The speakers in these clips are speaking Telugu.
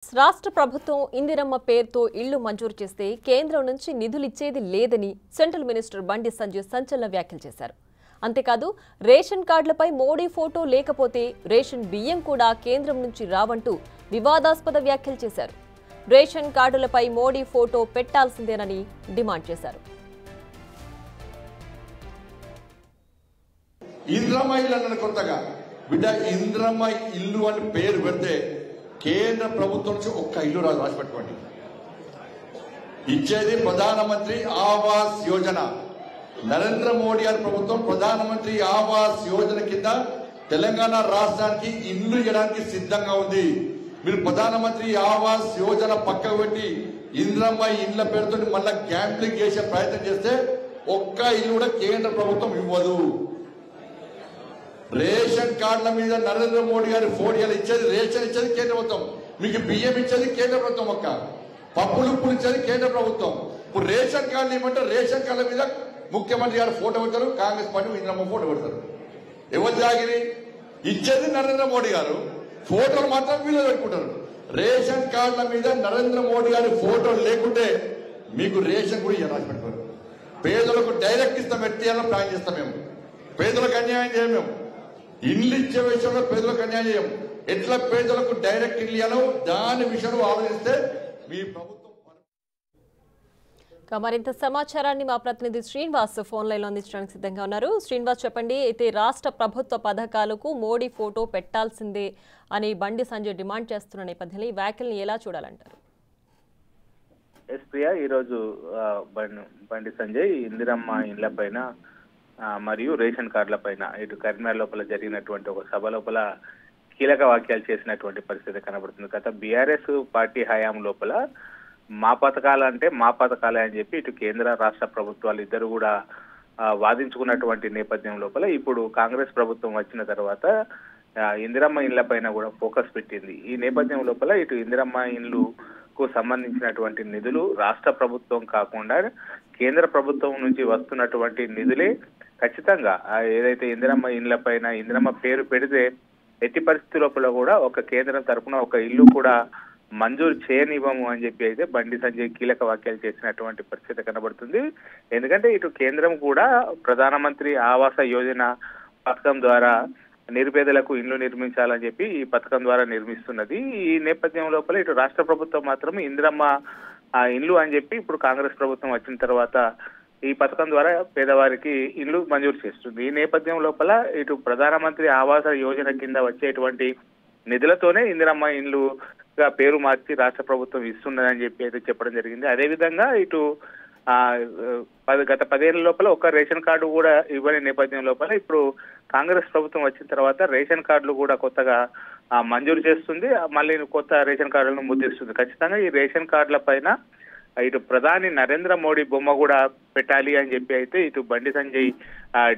రాష్ట్ర ప్రభుత్వం ఇందిరమ్మ పేరుతో ఇళ్లు మంజూరు చేస్తే కేంద్రం నుంచి నిధులు ఇచ్చేది లేదని సెంట్రల్ మినిస్టర్ బండి సంజయ్ సంచలన వ్యాఖ్యలు చేశారు. అంతేకాదు రేషన్ కార్డులపై మోడీ ఫోటో లేకపోతే రేషన్ బియ్యం కూడా కేంద్రం నుంచి రావంటూ వివాదాస్పద వ్యాఖ్యలు చేశారు. రేషన్ కార్డులపై మోడీ ఫోటో పెట్టాల్సిందేనని డిమాండ్ చేశారు. ఇంద్రమ్మ ఇల్లు అన్న కొత్తగా బిడ్డ ఇంద్రమ్మ ఇల్లు అని పేరు పెడితే కేంద్ర ప్రభుత్వం నుంచి ఒక్క ఇల్లు రాసి పెట్టుకోండి. ఇచ్చేది ప్రధానమంత్రి ఆవాస్ యోజన. నరేంద్ర మోడీ గారి ప్రభుత్వం ప్రధానమంత్రి ఆవాస్ యోజన కింద తెలంగాణ రాష్ట్రానికి ఇల్లు ఇవ్వడానికి సిద్ధంగా ఉంది. మీరు ప్రధానమంత్రి ఆవాస్ యోజన పక్కకు పెట్టి ఇంద్రమ్మ ఇళ్ల పేరుతో మళ్ళా గ్యాంబ్లింగ్ చేసే ప్రయత్నం చేస్తే ఒక్క ఇల్లు కూడా కేంద్ర ప్రభుత్వం ఇవ్వదు. రేషన్ కార్డుల మీద నరేంద్ర మోడీ గారి ఫోటో ఇచ్చేది, రేషన్ ఇచ్చేది కేంద్ర ప్రభుత్వం, మీకు బియ్యం ఇచ్చేది కేంద్ర ప్రభుత్వం, ఒక్క పప్పులు ఉప్పులు ఇచ్చేది కేంద్ర ప్రభుత్వం. ఇప్పుడు రేషన్ కార్డులు ఏమంటే రేషన్ కార్డుల మీద ముఖ్యమంత్రి గారు ఫోటో పెడతారు, కాంగ్రెస్ పార్టీ ఇంద్రమ్మ ఫోటో పెడతారు. ఎవరు జాగిరి ఇచ్చేది నరేంద్ర మోడీ గారు, ఫోటోలు మాత్రం వీళ్ళు పెట్టుకుంటారు. రేషన్ కార్డుల మీద నరేంద్ర మోడీ గారి ఫోటో లేకుంటే మీకు రేషన్ కూడా రాసి పెట్టుకోరు. పేదలకు డైరెక్ట్ ఇస్తాం, ఎట్టియాలో ప్లాన్ చేస్తాం. మేము పేదలకు అన్యాయం చేయం. మేము ఇల్లు ఇచ్చే విషయంలో పేదలకు అన్యాయం చేయం. ఎట్లా పేదలకు డైరెక్ట్ ఇల్లు ఇవ్వాలో దాని విషయంలో ఆలోచిస్తే మీ ప్రభుత్వం. మరింత సమాచారాన్ని మా ప్రతినిధి శ్రీనివాస్ ఫోన్ లైన్ లో అందించడానికి సిద్ధంగా ఉన్నారు. శ్రీనివాస్, చెప్పండి. అయితే రాష్ట్ర ప్రభుత్వ పథకాలకు మోడీ ఫోటో పెట్టాల్సిందే అని బండి సంజయ్ డిమాండ్ చేస్తున్న నేపథ్యంలో ఈ వ్యాఖ్యలను ఎలా చూడాలంటారు? ప్రియా, ఈరోజు బండి సంజయ్ ఇందిరమ్మ ఇళ్ల పైన మరియు రేషన్ కార్డుల పైన ఇటు కరీంనగర్ లోపల జరిగినటువంటి ఒక సభ లోపల కీలక వ్యాఖ్యలు చేసినటువంటి పరిస్థితి కనబడుతుంది. గత బీఆర్ఎస్ పార్టీ హయాం లోపల మా పథకాలు అంటే మా పథకాలే అని చెప్పి ఇటు కేంద్ర రాష్ట్ర ప్రభుత్వాలు ఇద్దరు కూడా వాదించుకున్నటువంటి నేపథ్యం లోపల ఇప్పుడు కాంగ్రెస్ ప్రభుత్వం వచ్చిన తర్వాత ఇందిరమ్మ ఇళ్ల పైన కూడా ఫోకస్ పెట్టింది. ఈ నేపథ్యం లోపల ఇటు ఇందిరమ్మ ఇళ్లకు సంబంధించినటువంటి నిధులు రాష్ట్ర ప్రభుత్వం కాకుండా కేంద్ర ప్రభుత్వం నుంచి వస్తున్నటువంటి నిధులే ఖచ్చితంగా ఏదైతే ఇందిరమ్మ ఇళ్ల పైన ఇందిరమ్మ పేరు పెడితే ఎట్టి పరిస్థితి లోపల కూడా ఒక కేంద్రం తరఫున ఒక ఇల్లు కూడా మంజూరు చేయనివ్వము అని చెప్పి అయితే బండి సంజయ్ కీలక వ్యాఖ్యలు చేసినటువంటి పరిస్థితి కనబడుతుంది. ఎందుకంటే ఇటు కేంద్రం కూడా ప్రధానమంత్రి ఆవాస యోజన పథకం ద్వారా నిరుపేదలకు ఇండ్లు నిర్మించాలని చెప్పి ఈ పథకం ద్వారా నిర్మిస్తున్నది. ఈ నేపథ్యం లోపల ఇటు రాష్ట్ర ప్రభుత్వం మాత్రం ఇందిరమ్మ ఇండ్లు అని చెప్పి ఇప్పుడు కాంగ్రెస్ ప్రభుత్వం వచ్చిన తర్వాత ఈ పథకం ద్వారా పేదవారికి ఇల్లు మంజూరు చేస్తుంది. ఈ నేపథ్యం లోపల ఇటు ప్రధానమంత్రి ఆవాస యోజన కింద వచ్చేటువంటి నిధులతోనే ఇందిరమ్మ ఇండ్లుగా పేరు మార్చి రాష్ట్ర ప్రభుత్వం ఇస్తున్నదని చెప్పి అయితే చెప్పడం జరిగింది. అదేవిధంగా ఇటు గత 10 ఏళ్ల లోపల ఒక రేషన్ కార్డు కూడా ఇవ్వని నేపథ్యం లోపల ఇప్పుడు కాంగ్రెస్ ప్రభుత్వం వచ్చిన తర్వాత రేషన్ కార్డులు కూడా కొత్తగా మంజూరు చేస్తుంది. మళ్ళీ కొత్త రేషన్ కార్డులను ముద్రిస్తుంది. ఖచ్చితంగా ఈ రేషన్ కార్డుల పైన ఇటు ప్రధాని నరేంద్ర మోడీ బొమ్మ కూడా పెట్టాలి అని చెప్పి అయితే ఇటు బండి సంజయ్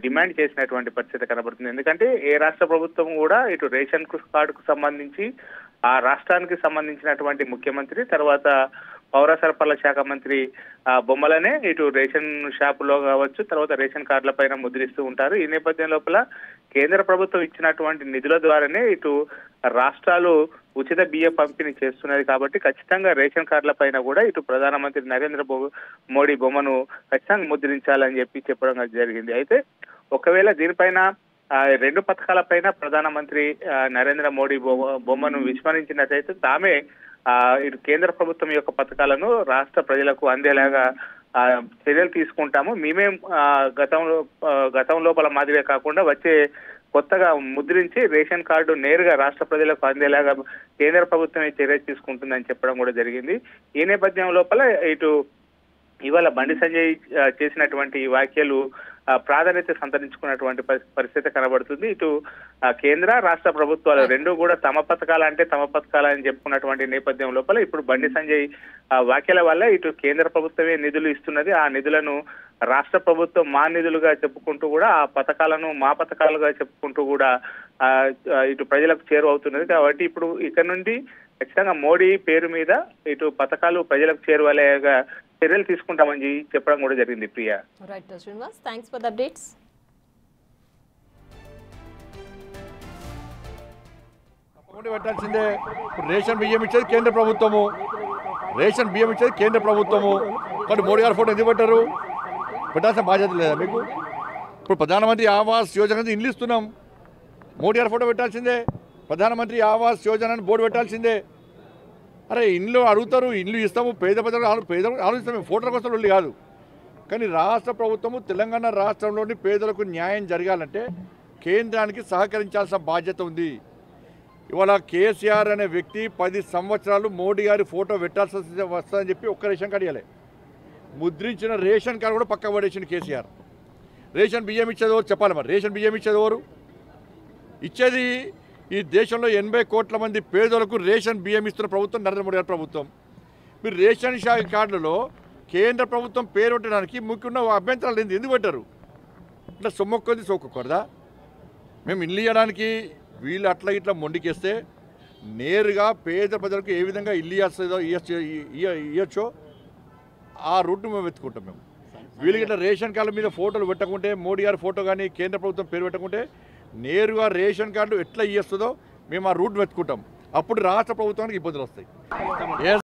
డిమాండ్ చేసినటువంటి పరిస్థితి కనబడుతుంది. ఎందుకంటే ఏ రాష్ట్ర ప్రభుత్వం కూడా ఇటు రేషన్ కార్డుకు సంబంధించి ఆ రాష్ట్రానికి సంబంధించినటువంటి ముఖ్యమంత్రి తర్వాత పౌర సరఫరాల శాఖ మంత్రి బొమ్మలనే ఇటు రేషన్ షాపులో కావచ్చు తర్వాత రేషన్ కార్డుల పైన ముద్రిస్తూ ఉంటారు. ఈ నేపథ్యం లోపల కేంద్ర ప్రభుత్వం ఇచ్చినటువంటి నిధుల ద్వారానే ఇటు రాష్ట్రాలు ఉచిత బియ్య పంపిణీ చేస్తున్నది. కాబట్టి ఖచ్చితంగా రేషన్ కార్డుల పైన కూడా ఇటు ప్రధానమంత్రి నరేంద్ర మోడీ బొమ్మను ఖచ్చితంగా ముద్రించాలని చెప్పి చెప్పడం జరిగింది. అయితే ఒకవేళ దీనిపైన 2 పథకాల పైన ప్రధానమంత్రి నరేంద్ర మోడీ బొమ్మను విస్మరించినట్లయితే తామే ఇటు కేంద్ర ప్రభుత్వం యొక్క పథకాలను రాష్ట్ర ప్రజలకు అందేలాగా చర్యలు తీసుకుంటాము. మేమే గతం లోపల మాదిరిగా కాకుండా వచ్చే కొత్తగా ముద్రించి రేషన్ కార్డు నేరుగా రాష్ట్ర ప్రజలకు అందేలాగా కేంద్ర ప్రభుత్వం చర్య తీసుకుంటుందని చెప్పడం కూడా జరిగింది. ఈ నేపథ్యం లోపల ఇటు ఇవాళ బండి సంజయ్ చేసినటువంటి వ్యాఖ్యలు ప్రాధాన్యత సంతరించుకున్నటువంటి పరిస్థితి కనబడుతుంది. ఇటు కేంద్ర రాష్ట్ర ప్రభుత్వాలు రెండు కూడా తమ పథకాలని చెప్పుకున్నటువంటి నేపథ్యం లోపల ఇప్పుడు బండి సంజయ్ వ్యాఖ్యల వల్ల ఇటు కేంద్ర ప్రభుత్వమే నిధులు ఇస్తున్నది. ఆ నిధులను రాష్ట్ర ప్రభుత్వం మా నిధులుగా చెప్పుకుంటూ కూడా ఆ పథకాలను మా పథకాలుగా చెప్పుకుంటూ కూడా ఇటు ప్రజలకు చేరువవుతున్నది. కాబట్టి ఇప్పుడు ఇక్కడ నుండి ఖచ్చితంగా మోడీ పేరు మీద ఇటు పథకాలు ప్రజలకు చేరువలేగా చర్యలు తీసుకుంటామని చెప్పడం కూడా జరిగింది. Priya, right Srinivas, thanks for the updates. Account పెట్టాల్సిందే. ఇప్పుడు రేషన్ బియ్యం ఇచ్చేది కేంద్ర ప్రభుత్వము, రేషన్ బియ్యం ఇచ్చేది కేంద్ర ప్రభుత్వము. కాబట్టి మోడీ గారి ఫోటో ఎందుకు పెట్టారు? పెట్టాల్సిన బాధ్యత లేదా మీకు? ఇప్పుడు ప్రధానమంత్రి ఆవాస్ యోజన ఇల్లు ఇస్తున్నాం, మోడీ గారి ఫోటో పెట్టాల్సిందే. ప్రధానమంత్రి ఆవాస్ యోజన అని బోర్డు పెట్టాల్సిందే. అరే ఇండ్లు అడుగుతారు, ఇండ్లు ఇస్తాము, పేద పేదలకు ఆలోచిస్తాము, మేము ఫోటోల కోసం వెళ్ళి కాదు. కానీ రాష్ట్ర ప్రభుత్వము తెలంగాణ రాష్ట్రంలోని పేదలకు న్యాయం జరగాలంటే కేంద్రానికి సహకరించాల్సిన బాధ్యత ఉంది. ఇవాళ కేసీఆర్ అనే వ్యక్తి 10 సంవత్సరాలు మోడీ గారి ఫోటో పెట్టాల్సి వస్తుందని చెప్పి ఒక్క రేషన్ కార్డు ఇవ్వలే. ముద్రించిన రేషన్ కార్డు కూడా పక్క పడేసింది కేసీఆర్. రేషన్ బియ్యం ఇచ్చేది ఎవరు చెప్పాలి? మరి రేషన్ బియ్యం ఇచ్చేది ఎవరు? ఇచ్చేది ఈ దేశంలో 80 కోట్ల మంది పేదలకు రేషన్ బియ్యం ఇస్తున్న ప్రభుత్వం నరేంద్ర మోడీ గారి ప్రభుత్వం. మీరు రేషన్ కార్డులలో కేంద్ర ప్రభుత్వం పేరు పెట్టడానికి ముఖ్యమైన అభ్యంతరాలు ఎందుకు పెట్టారు? ఇట్లా సొమ్మొక్కొద్ది సోక్కొకూడదా? మేము ఇల్లు ఇవ్వడానికి వీళ్ళు అట్లా ఇట్లా మొండికేస్తే నేరుగా పేద ప్రజలకు ఏ విధంగా ఇల్లు ఇవ్వచ్చో ఆ రూట్ మేము వెతుకుంటాం. మేము వీళ్ళకి ఇట్లా రేషన్ కార్డుల మీద ఫోటోలు పెట్టకుంటే, మోడీ గారి ఫోటో కానీ కేంద్ర ప్రభుత్వం పేరు పెట్టకుంటే నేరుగా రేషన్ కార్డు ఎట్లా ఇస్తుందో మేము ఆ రూట్ వెతుకుంటాం. అప్పుడు రాష్ట్ర ప్రభుత్వానికి ఇబ్బందులు వస్తాయి.